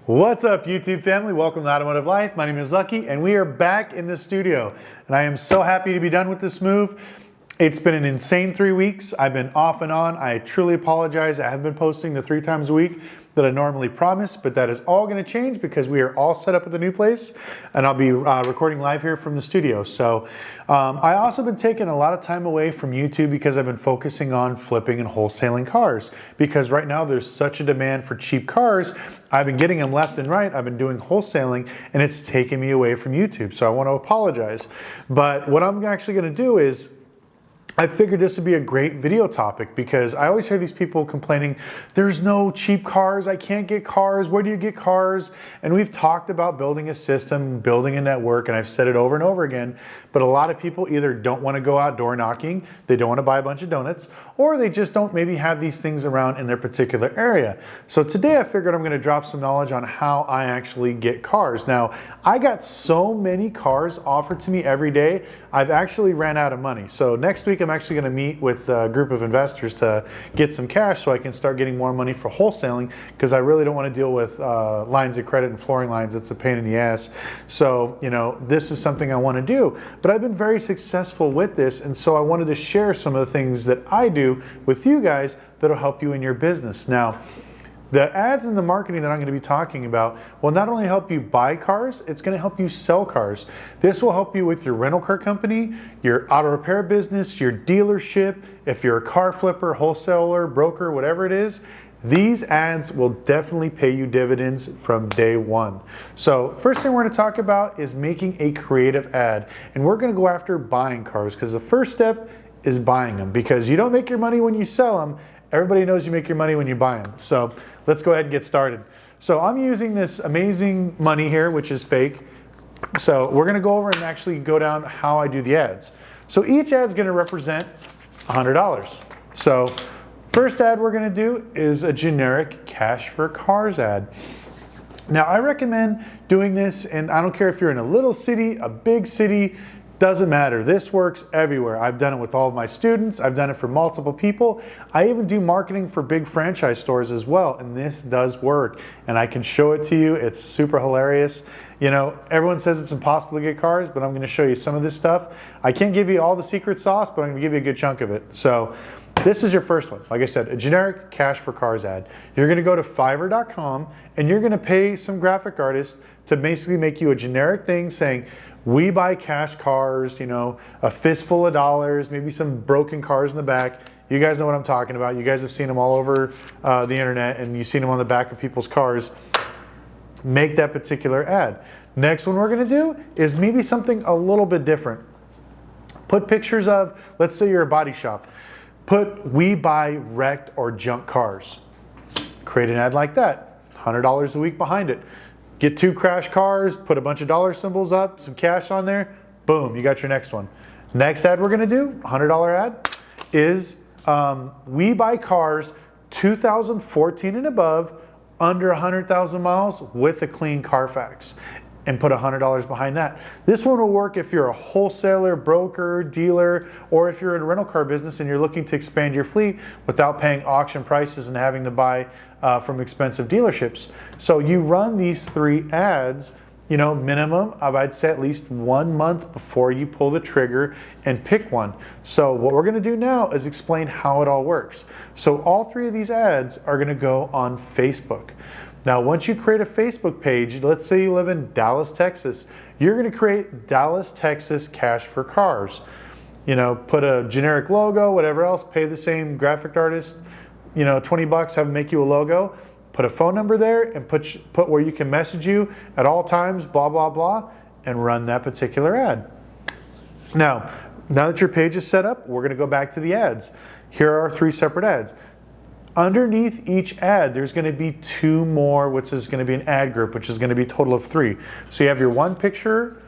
What's up, YouTube family? Welcome to Automotive Life. My name is Lucky, and we are back in the studio. And I am so happy to be done with this move. It's been an insane 3 weeks. I've been off and on. I truly apologize. I have been posting the 3 times a week that I normally promise, but that is all going to change because we are all set up at the new place, and I'll be recording live here from the studio. So I also been taking a lot of time away from YouTube because I've been focusing on flipping and wholesaling cars, because right now there's such a demand for cheap cars. I've been getting them left and right. I've been doing wholesaling, and it's taken me away from YouTube. So I want to apologize. But what I'm actually going to do is, I figured this would be a great video topic because I always hear these people complaining, there's no cheap cars, I can't get cars, where do you get cars? And we've talked about building a system, building a network, and I've said it over and over again, but a lot of people either don't want to go out door knocking, they don't want to buy a bunch of donuts, or they just don't maybe have these things around in their particular area. So today I figured I'm going to drop some knowledge on how I actually get cars. Now, I got so many cars offered to me every day, I've actually ran out of money. So next week I'm actually going to meet with a group of investors to get some cash so I can start getting more money for wholesaling, because I really don't want to deal with lines of credit and flooring lines. It's a pain in the ass. So, you know, this is something I want to do. But I've been very successful with this, and so I wanted to share some of the things that I do with you guys that'll help you in your business. Now, the ads and the marketing that I'm going to be talking about will not only help you buy cars, it's going to help you sell cars. This will help you with your rental car company, your auto repair business, your dealership, if you're a car flipper, wholesaler, broker, whatever it is. These ads will definitely pay you dividends from day one. So first thing we're going to talk about is making a creative ad. And we're going to go after buying cars, because the first step is buying them, because you don't make your money when you sell them. Everybody knows you make your money when you buy them. So let's go ahead and get started. So I'm using this amazing money here, which is fake. So we're going to go over and actually go down how I do the ads. So each ad is going to represent $100. So first ad we're going to do is a generic cash for cars ad. Now I recommend doing this, and I don't care if you're in a little city, a big city, doesn't matter. This works everywhere. I've done it with all of my students. I've done it for multiple people. I even do marketing for big franchise stores as well, and this does work. And I can show it to you. It's super hilarious. You know, everyone says it's impossible to get cars, but I'm going to show you some of this stuff. I can't give you all the secret sauce, but I'm going to give you a good chunk of it. So this is your first one. Like I said, a generic cash for cars ad. You're going to go to Fiverr.com, and you're going to pay some graphic artists to basically make you a generic thing saying, we buy cash cars, you know, a fistful of dollars, maybe some broken cars in the back. You guys know what I'm talking about. You guys have seen them all over the internet, and you've seen them on the back of people's cars. Make that particular ad. Next one we're going to do is maybe something a little bit different. Put pictures of, let's say you're a body shop. Put, we buy wrecked or junk cars. Create an ad like that. $100 a week behind it. Get 2 crash cars, put a bunch of dollar symbols up, some cash on there, boom, you got your next one. Next ad we're going to do, $100 ad, is we buy cars 2014 and above, under 100,000 miles with a clean Carfax, and put $100 behind that. This one will work if you're a wholesaler, broker, dealer, or if you're in a rental car business and you're looking to expand your fleet without paying auction prices and having to buy from expensive dealerships. So you run these 3 ads, you know, minimum of, I'd say, at least 1 month before you pull the trigger and pick one. So what we're going to do now is explain how it all works. So all 3 of these ads are going to go on Facebook. Now, once you create a Facebook page, let's say you live in Dallas, Texas, you're going to create Dallas, Texas cash for cars. You know, put a generic logo, whatever else, pay the same graphic artist, you know, 20 bucks, have them make you a logo, put a phone number there, and put where you can message you at all times, blah, blah, blah, and run that particular ad. Now that your page is set up, we're going to go back to the ads. Here are our 3 separate ads. Underneath each ad, there's going to be 2 more, which is going to be an ad group, which is going to be a total of 3. So you have your one picture.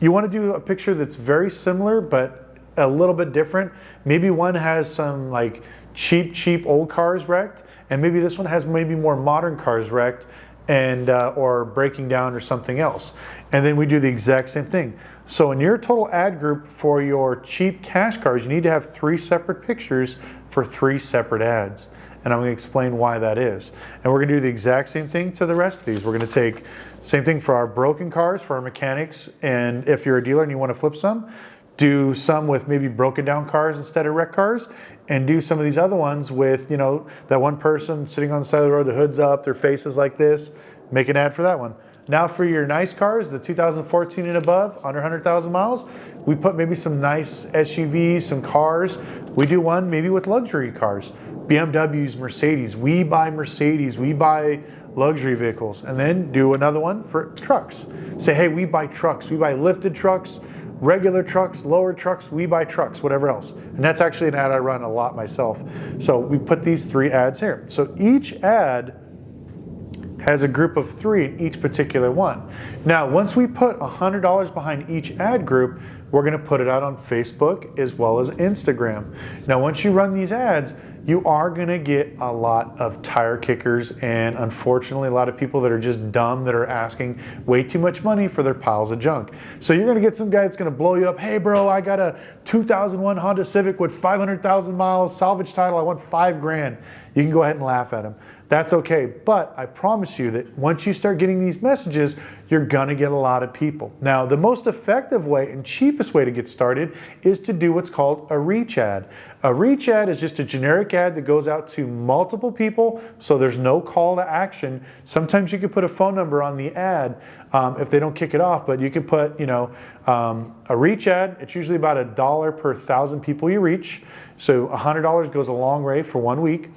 You want to do a picture that's very similar, but a little bit different. Maybe one has some like cheap old cars wrecked, and maybe this one has maybe more modern cars wrecked and or breaking down or something else. And then we do the exact same thing. So in your total ad group for your cheap cash cars, you need to have 3 separate pictures for 3 separate ads. and I'm going to explain why that is. And we're going to do the exact same thing to the rest of these. We're going to take same thing for our broken cars, for our mechanics, and if you're a dealer and you want to flip some, do some with maybe broken down cars instead of wrecked cars, and do some of these other ones with, you know, that one person sitting on the side of the road, the hood's up, their face is like this, make an ad for that one. Now for your nice cars, the 2014 and above, under 100,000 miles, we put maybe some nice SUVs, some cars. We do one maybe with luxury cars, BMWs, Mercedes. We buy Mercedes, we buy luxury vehicles, and then do another one for trucks. Say, hey, we buy trucks, we buy lifted trucks, regular trucks, lower trucks, we buy trucks, whatever else. And that's actually an ad I run a lot myself. So we put these 3 ads here. So each ad has a group of 3 in each particular one. Now, once we put $100 behind each ad group, we're gonna put it out on Facebook as well as Instagram. Now, once you run these ads, you are gonna get a lot of tire kickers, and unfortunately a lot of people that are just dumb, that are asking way too much money for their piles of junk. So you're gonna get some guy that's gonna blow you up. Hey bro, I got a 2001 Honda Civic with 500,000 miles, salvage title, I want $5 grand. You can go ahead and laugh at him. That's okay, but I promise you that once you start getting these messages, you're gonna get a lot of people. Now, the most effective way and cheapest way to get started is to do what's called a reach ad. A reach ad is just a generic ad that goes out to multiple people, so there's no call to action. Sometimes you could put a phone number on the ad if they don't kick it off, but you could put, you know, a reach ad. It's usually about $1 per 1,000 people you reach. So $100 goes a long way for 1 week.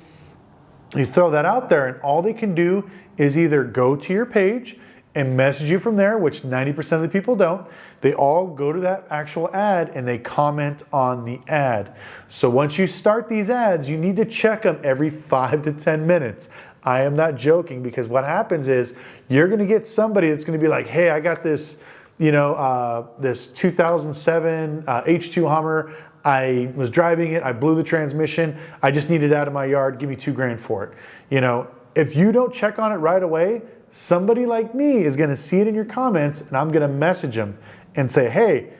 You throw that out there, and all they can do is either go to your page and message you from there, which 90% of the people don't. They all go to that actual ad and they comment on the ad. So once you start these ads, you need to check them every 5 to 10 minutes. I am not joking, because what happens is you're gonna get somebody that's gonna be like, hey, I got this, you know, this 2007 H2 Hummer. I was driving it, I blew the transmission, I just need it out of my yard, give me $2 grand for it. You know, if you don't check on it right away, somebody like me is gonna see it in your comments, and I'm gonna message them and say, hey,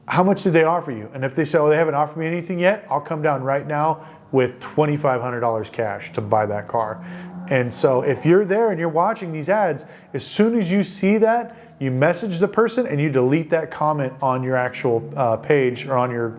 how much did they offer you? And if they say, oh, they haven't offered me anything yet, I'll come down right now with $2,500 cash to buy that car. And so if you're there and you're watching these ads, as soon as you see that, you message the person and you delete that comment on your actual page or on your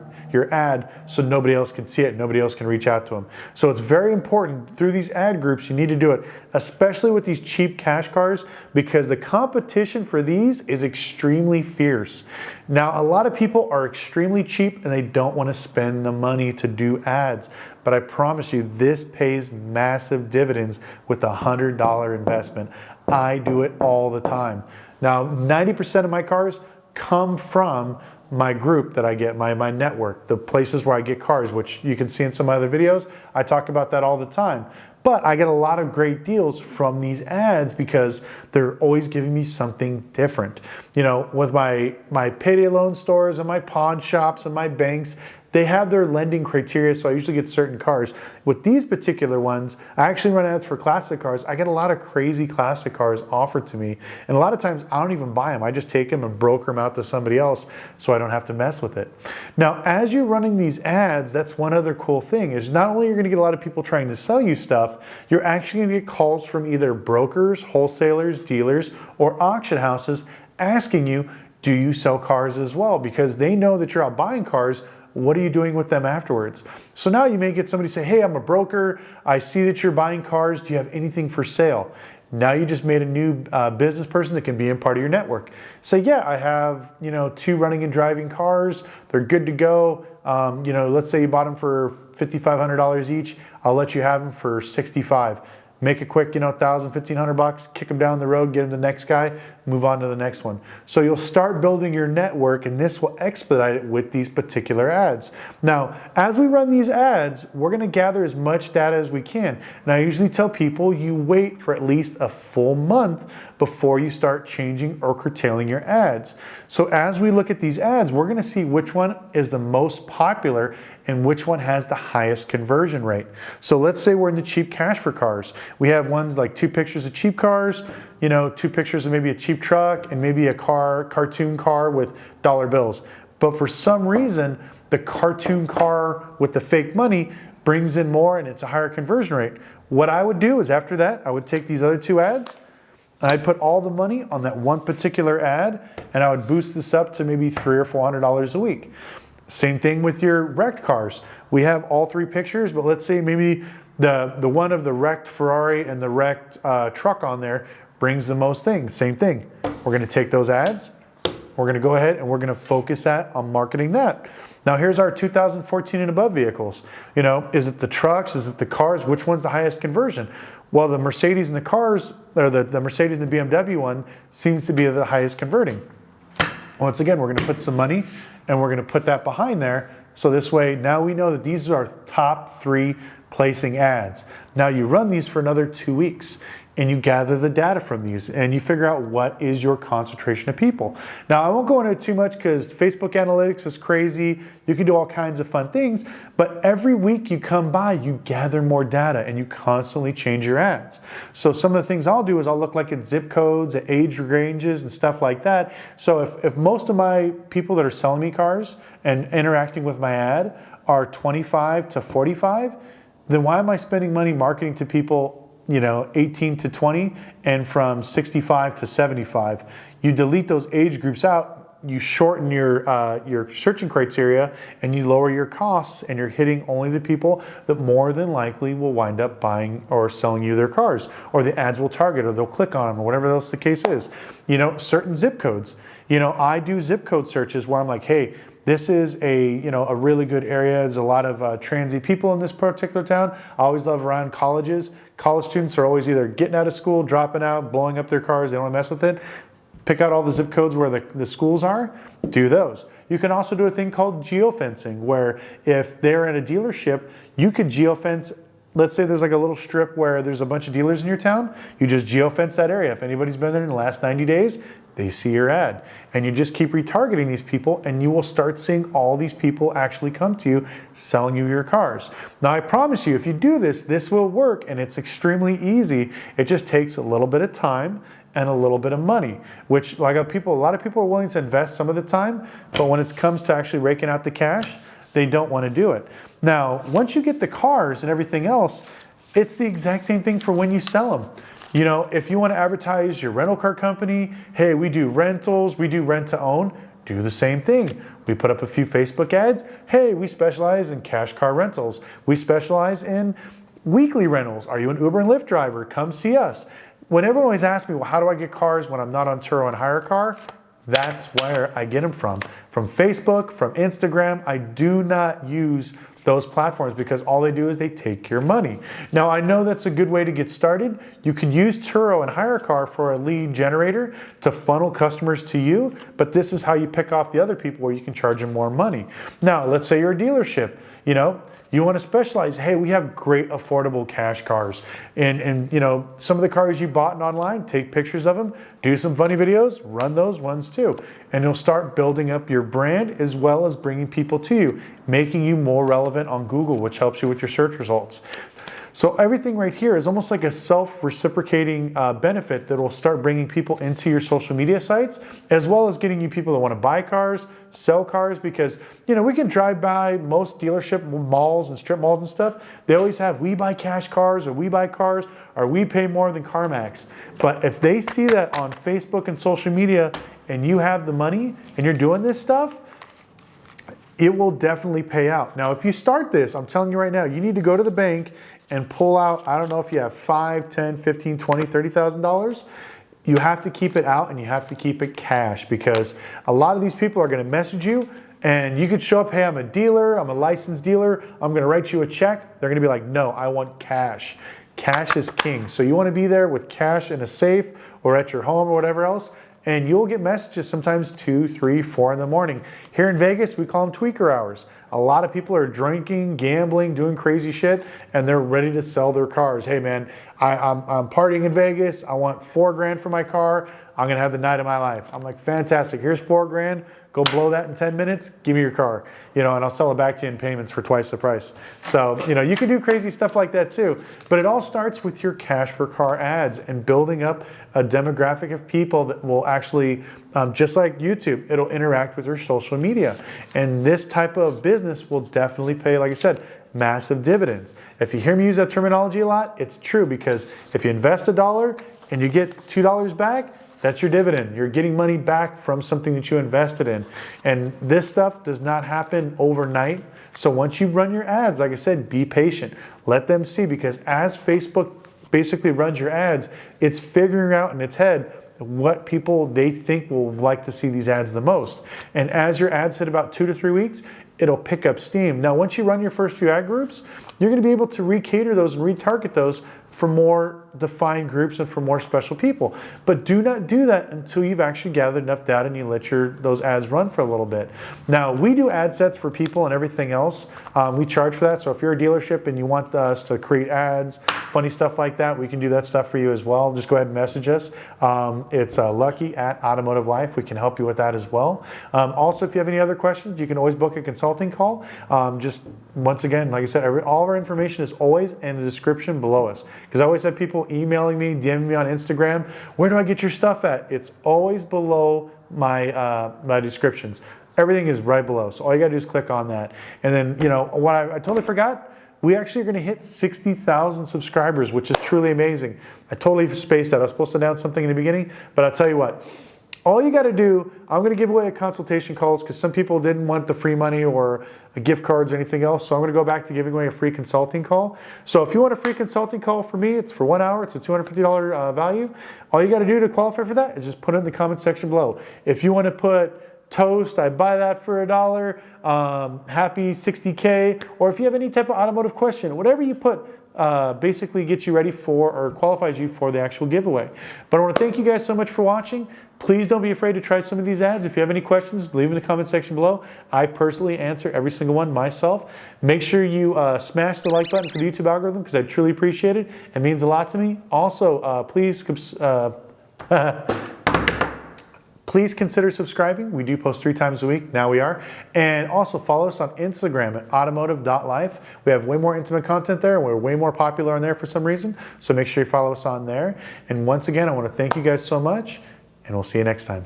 ad, so nobody else can see it, nobody else can reach out to them. So it's very important through these ad groups, you need to do it, especially with these cheap cash cars, because the competition for these is extremely fierce. Now, a lot of people are extremely cheap and they don't want to spend the money to do ads, but I promise you this pays massive dividends with a $100 investment. I do it all the time. Now, 90% of my cars come from my group that I get, my network, the places where I get cars, which you can see in some other videos. I talk about that all the time. But I get a lot of great deals from these ads because they're always giving me something different. You know, with my payday loan stores and my pawn shops and my banks, they have their lending criteria, so I usually get certain cars. With these particular ones, I actually run ads for classic cars. I get a lot of crazy classic cars offered to me, and a lot of times I don't even buy them. I just take them and broker them out to somebody else so I don't have to mess with it. Now, as you're running these ads, that's one other cool thing, is not only you're gonna get a lot of people trying to sell you stuff, you're actually gonna get calls from either brokers, wholesalers, dealers, or auction houses asking you, do you sell cars as well? Because they know that you're out buying cars. What are you doing with them afterwards? So now you may get somebody say, hey, I'm a broker. I see that you're buying cars. Do you have anything for sale? Now you just made a new business person that can be in part of your network. Say, yeah, I have 2 running and driving cars. They're good to go. Let's say you bought them for $5,500 each. I'll let you have them for $65. Make it quick, $1,000, $1,500, kick them down the road, get them to the next guy, move on to the next one. So you'll start building your network, and this will expedite it with these particular ads. Now, as we run these ads, we're gonna gather as much data as we can. And I usually tell people you wait for at least a full month before you start changing or curtailing your ads. So as we look at these ads, we're gonna see which one is the most popular and which one has the highest conversion rate. So let's say we're in the cheap cash for cars. We have ones like 2 pictures of cheap cars, 2 pictures of maybe a cheap truck, and maybe a cartoon car with dollar bills. But for some reason, the cartoon car with the fake money brings in more and it's a higher conversion rate. What I would do is after that, I would take these other 2 ads, and I'd put all the money on that one particular ad, and I would boost this up to maybe $300 or $400 a week. Same thing with your wrecked cars. We have all 3 pictures, but let's say maybe the one of the wrecked Ferrari and the wrecked truck on there brings the most things. Same thing. We're gonna take those ads, we're gonna go ahead and we're gonna focus that on marketing that. Now here's our 2014 and above vehicles. You know, is it the trucks? Is it the cars? Which one's the highest conversion? Well, the Mercedes and the cars, or the Mercedes and the BMW one seems to be the highest converting. Once again, we're gonna put some money and we're gonna put that behind there. So this way, now we know that these are our top 3 placing ads. Now you run these for another 2 weeks and you gather the data from these and you figure out what is your concentration of people. Now I won't go into it too much because Facebook analytics is crazy. You can do all kinds of fun things, but every week you come by, you gather more data and you constantly change your ads. So some of the things I'll do is I'll look like at zip codes, at age ranges and stuff like that. So if most of my people that are selling me cars and interacting with my ad are 25 to 45, then why am I spending money marketing to people 18 to 20 and from 65 to 75? You delete those age groups out, you shorten your searching criteria and you lower your costs, and you're hitting only the people that more than likely will wind up buying or selling you their cars, or the ads will target, or they'll click on them, or whatever else the case is. Certain zip codes. I do zip code searches where I'm like, hey, this is a really good area. There's a lot of transy people in this particular town. I always love around colleges. College students are always either getting out of school, dropping out, blowing up their cars. They don't want to mess with it. Pick out all the zip codes where the schools are. Do those. You can also do a thing called geofencing, where if they're at a dealership, you could geofence. Let's say there's like a little strip where there's a bunch of dealers in your town. You just geofence that area. If anybody's been there in the last 90 days, they see your ad. And you just keep retargeting these people, and you will start seeing all these people actually come to you selling you your cars. Now I promise you, if you do this, this will work, and it's extremely easy. It just takes a little bit of time and a little bit of money, which a lot of people are willing to invest some of the time, but when it comes to actually raking out the cash, they don't want to do it. Now, once you get the cars and everything else, it's the exact same thing for when you sell them. If you want to advertise your rental car company, hey, we do rentals, we do rent to own, do the same thing. We put up a few Facebook ads. Hey, we specialize in cash car rentals. We specialize in weekly rentals. Are you an Uber and Lyft driver? Come see us. When everyone always asks me, well, how do I get cars when I'm not on Turo and Hire a Car? That's where I get them from. From Facebook, from Instagram. I do not use those platforms because all they do is they take your money. Now I know that's a good way to get started. You can use Turo and Hire a Car for a lead generator to funnel customers to you, but this is how you pick off the other people where you can charge them more money. Now, let's say you're a dealership, you want to specialize. Hey, we have great affordable cash cars. And some of the cars you bought online, take pictures of them, do some funny videos, run those ones too. And you'll start building up your brand as well as bringing people to you, making you more relevant on Google, which helps you with your search results. So everything right here is almost like a self-reciprocating benefit that will start bringing people into your social media sites, as well as getting you people that want to buy cars, sell cars, because we can drive by most dealership malls and strip malls and stuff. They always have, we buy cash cars, or we buy cars, or we pay more than CarMax. But if they see that on Facebook and social media and you have the money and you're doing this stuff, it will definitely pay out. Now, if you start this, I'm telling you right now, you need to go to the bank and pull out, I don't know if you have $5, $10, $15, $20, $30,000. You have to keep it out and you have to keep it cash, because a lot of these people are gonna message you and you could show up, hey, I'm a dealer, I'm a licensed dealer, I'm gonna write you a check. They're gonna be like, no, I want cash. Cash is king. So you wanna be there with cash in a safe or at your home or whatever else. And you'll get messages sometimes 2, 3, 4 in the morning. Here in Vegas, we call them tweaker hours. A lot of people are drinking, gambling, doing crazy shit, and they're ready to sell their cars. Hey man, I'm partying in Vegas. I want $4 grand for my car. I'm gonna have the night of my life. I'm like, fantastic, here's $4 grand. Go blow that in 10 minutes, give me your car. And I'll sell it back to you in payments for twice the price. So, you can do crazy stuff like that too. But it all starts with your cash for car ads and building up a demographic of people that will actually, just like YouTube, it'll interact with your social media. And this type of business will definitely pay, like I said, massive dividends. If you hear me use that terminology a lot, it's true, because if you invest $1 and you get $2 back, that's your dividend. You're getting money back from something that you invested in. And this stuff does not happen overnight. So once you run your ads, like I said, be patient. Let them see, because as Facebook basically runs your ads, it's figuring out in its head what people they think will like to see these ads the most. And as your ads hit about 2 to 3 weeks, it'll pick up steam. Now, once you run your first few ad groups, you're gonna be able to recater those and retarget those for more defined groups and for more special people. But do not do that until you've actually gathered enough data and you let those ads run for a little bit. Now, we do ad sets for people and everything else. We charge for that. So if you're a dealership and you want us to create ads, funny stuff like that, we can do that stuff for you as well. Just go ahead and message us. It's Lucky at Automotive Life. We can help you with that as well. Also, if you have any other questions, you can always book a consulting call. Just once again, like I said, all of our information is always in the description below us. Because I always have people emailing me, DMing me on Instagram, where do I get your stuff at? It's always below my my descriptions. Everything is right below. So all you gotta do is click on that. And then, you know, what I totally forgot, we actually are gonna hit 60,000 subscribers, which is truly amazing. I totally spaced out. I was supposed to announce something in the beginning, but I'll tell you what, all you got to do, I'm going to give away a consultation calls because some people didn't want the free money or gift cards or anything else. So I'm going to go back to giving away a free consulting call. So if you want a free consulting call for me, it's for 1 hour. It's a $250 value. All you got to do to qualify for that is just put it in the comment section below. If you want to put toast, I buy that for $1, happy 60K, or if you have any type of automotive question, whatever you put, basically gets you ready for or qualifies you for the actual giveaway. But I want to thank you guys so much for watching. Please don't be afraid to try some of these ads. If you have any questions, leave them in the comment section below. I personally answer every single one myself. Make sure you smash the like button for the YouTube algorithm because I truly appreciate it. It means a lot to me. Also, please please consider subscribing. We do post 3 times a week. Now we are. And also follow us on Instagram at automotive.life. We have way more intimate content there, and we're way more popular on there for some reason. So make sure you follow us on there. And once again, I want to thank you guys so much, and we'll see you next time.